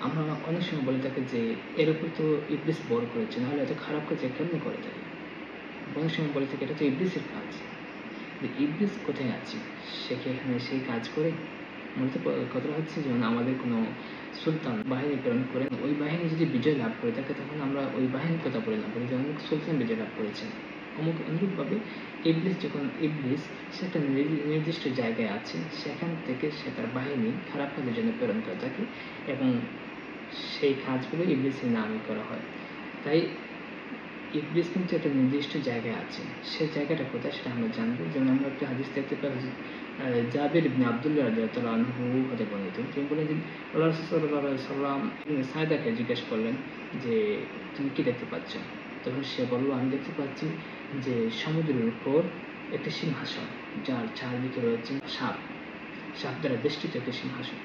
আমরা অনেক সময় বলে থাকি যে এর উপর তো ইবলিস বর করেছে, নাহলে এত খারাপ কাজ কেমনি করে থাকে। অনেক সময় বলে থাকি এটা তো ইবলিসের কাজ। ইবলিস কোথায় আছে? সে কি এখানে সেই কাজ করে? মূলত কথাটা হচ্ছে যেমন আমাদের কোনো সুলতান বাহিনী প্রেরণ করে, ওই বাহিনী যদি বিজয় লাভ করে থাকে তখন আমরা ওই বাহিনীর কথা বলে না, বলি যে অমুক সুলতান বিজয় লাভ করেছেন। অনুরূপভাবে ইবলিস সে একটা নির্দিষ্ট জায়গায় আছে, সেখান থেকে সে তার বাহিনী খারাপ কাজের জন্য প্রেরণ করে থাকে এবং সেই কাজগুলো ইবলিসের নামে করা হয়। তাই ইবলিস কিন্তু একটা নির্দিষ্ট জায়গায় আছে, সেই জায়গাটা কোথায় সেটা আমরা জানবো। যেমন আমরা একটা হাদিস দেখতে পাই, জাবির ইবনে আব্দুল্লাহ রাদিয়াল্লাহু আনহু হতে বর্ণিত। তিনি বলেন যে আল্লাহ রাসূল সাল্লাল্লাহু আলাইহি ওয়াসাল্লাম সায়দাকে জিজ্ঞেস করলেন যে তুমি কি দেখতে পাচ্ছ? তখন সে বলল আমি দেখতে পাচ্ছি যে সমুদ্রের উপর একটি সিংহাসন, যার চারদিকে রয়েছে সাপ দ্বারা বেষ্টিত একটি সিংহাসন।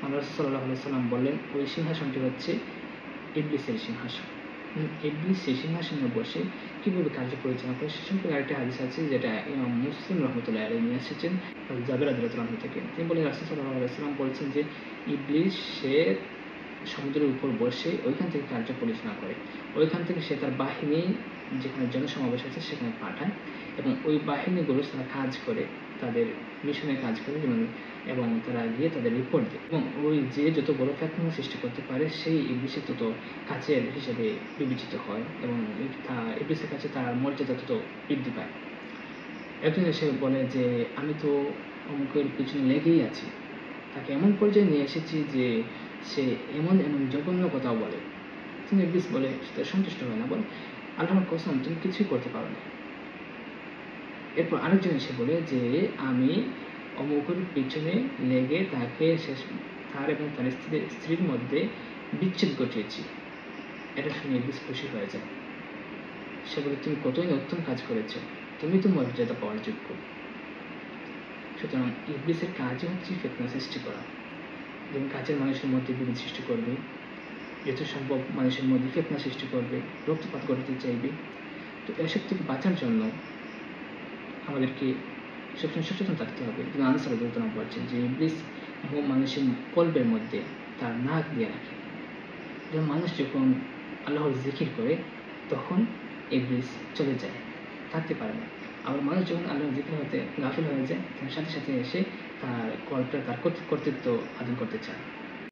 আল্লাহ রাসূল সাল্লাল্লাহু আলাইহি ওয়াসাল্লাম বললেন ওই সিংহাসনটি হচ্ছে ইবলিসের সিংহাসন। ইবলিস সেই সিংহাসনে বসে কীভাবে কার্য পরিচালনা করে সে সম্পর্কে আরেকটা হাদিস আছে, যেটা ইমাম মুসলিম রহমতুল্লাহ আলাইহি নিয়ে এসেছেন জাবের রাদিয়াল্লাহু আনহু থেকে। তিনি বলেন রাসূল সাল্লাল্লাহু আলাইহি ওয়াসাল্লাম বলছেন যে ইবলিস সে সমুদ্রের উপর বসে ওইখান থেকে কার্য পরিচালনা করে। ওইখান থেকে সে তার বাহিনী যেখানে জনসমাবেশ আছে সেখানে পাঠায় এবং ওই বাহিনীগুলো তারা কাজ করে, তাদের মিশনে কাজ করে, যেমন এবং তারা গিয়ে তাদের রিপোর্ট দেয় এবং ওই যে যত বড় ফ্যাক্টরি সৃষ্টি করতে পারে সেই ইবলিসের তত কাছের হিসেবে বিবেচিত হয় এবং ইবলিসের কাছে তার মর্যাদা তত বৃদ্ধি পায়। একজন এসে বলে যে আমি তো অমুকের পিছনে লেগেই আছি, তাকে এমন পর্যায়ে নিয়ে এসেছি যে সে এমন এমন জঘন্য কথাও বলে। তিনি ইবলিস বলে সেটা সন্তুষ্ট হয় না, বলে আল্লাহর কসম তুমি কিছুই করতে পারো না। এরপর আরেকজন এসে বলে যে আমি অমুকের পিছনে লেগে তাকে তার এবং তার স্ত্রীর মধ্যে বিচ্ছেদ ঘটিয়েছি। এটা শুনে ইবলিস খুশি হয়ে যায়। সে বলে তুমি কতই না উত্তম কাজ করেছ, তুমি তো মর্যাদা পাওয়ার যোগ্য। সুতরাং ইবলিসের কাজই হচ্ছে ফিতনা সৃষ্টি করা, যেমন কাজের মানুষের মধ্যে বিভেদ সৃষ্টি করবে, যত সম্ভব মানুষের মধ্যে ফিতনা সৃষ্টি করবে, রক্তপাত ঘটাতে চাইবে। তো এসব থেকে বাঁচার জন্য আমাদেরকে সবসময় সচেতন থাকতে হবে। যেমন আনাস রাদিয়াল্লাহু আনহু বলছেন যে ইবলিস মানুষের কলবের মধ্যে তার নাক দিয়ে রাখে। যেমন মানুষ যখন আল্লাহর জিকির করে তখন ইবলিস চলে যায়, থাকতে পারে না। আবার মানুষ যখন আল্লাহর জিকির হতে গাফিল হয়ে যায় তখন সাথে সাথে এসে তার কলটা তার কর্তৃত্ব আদান করতে চায়।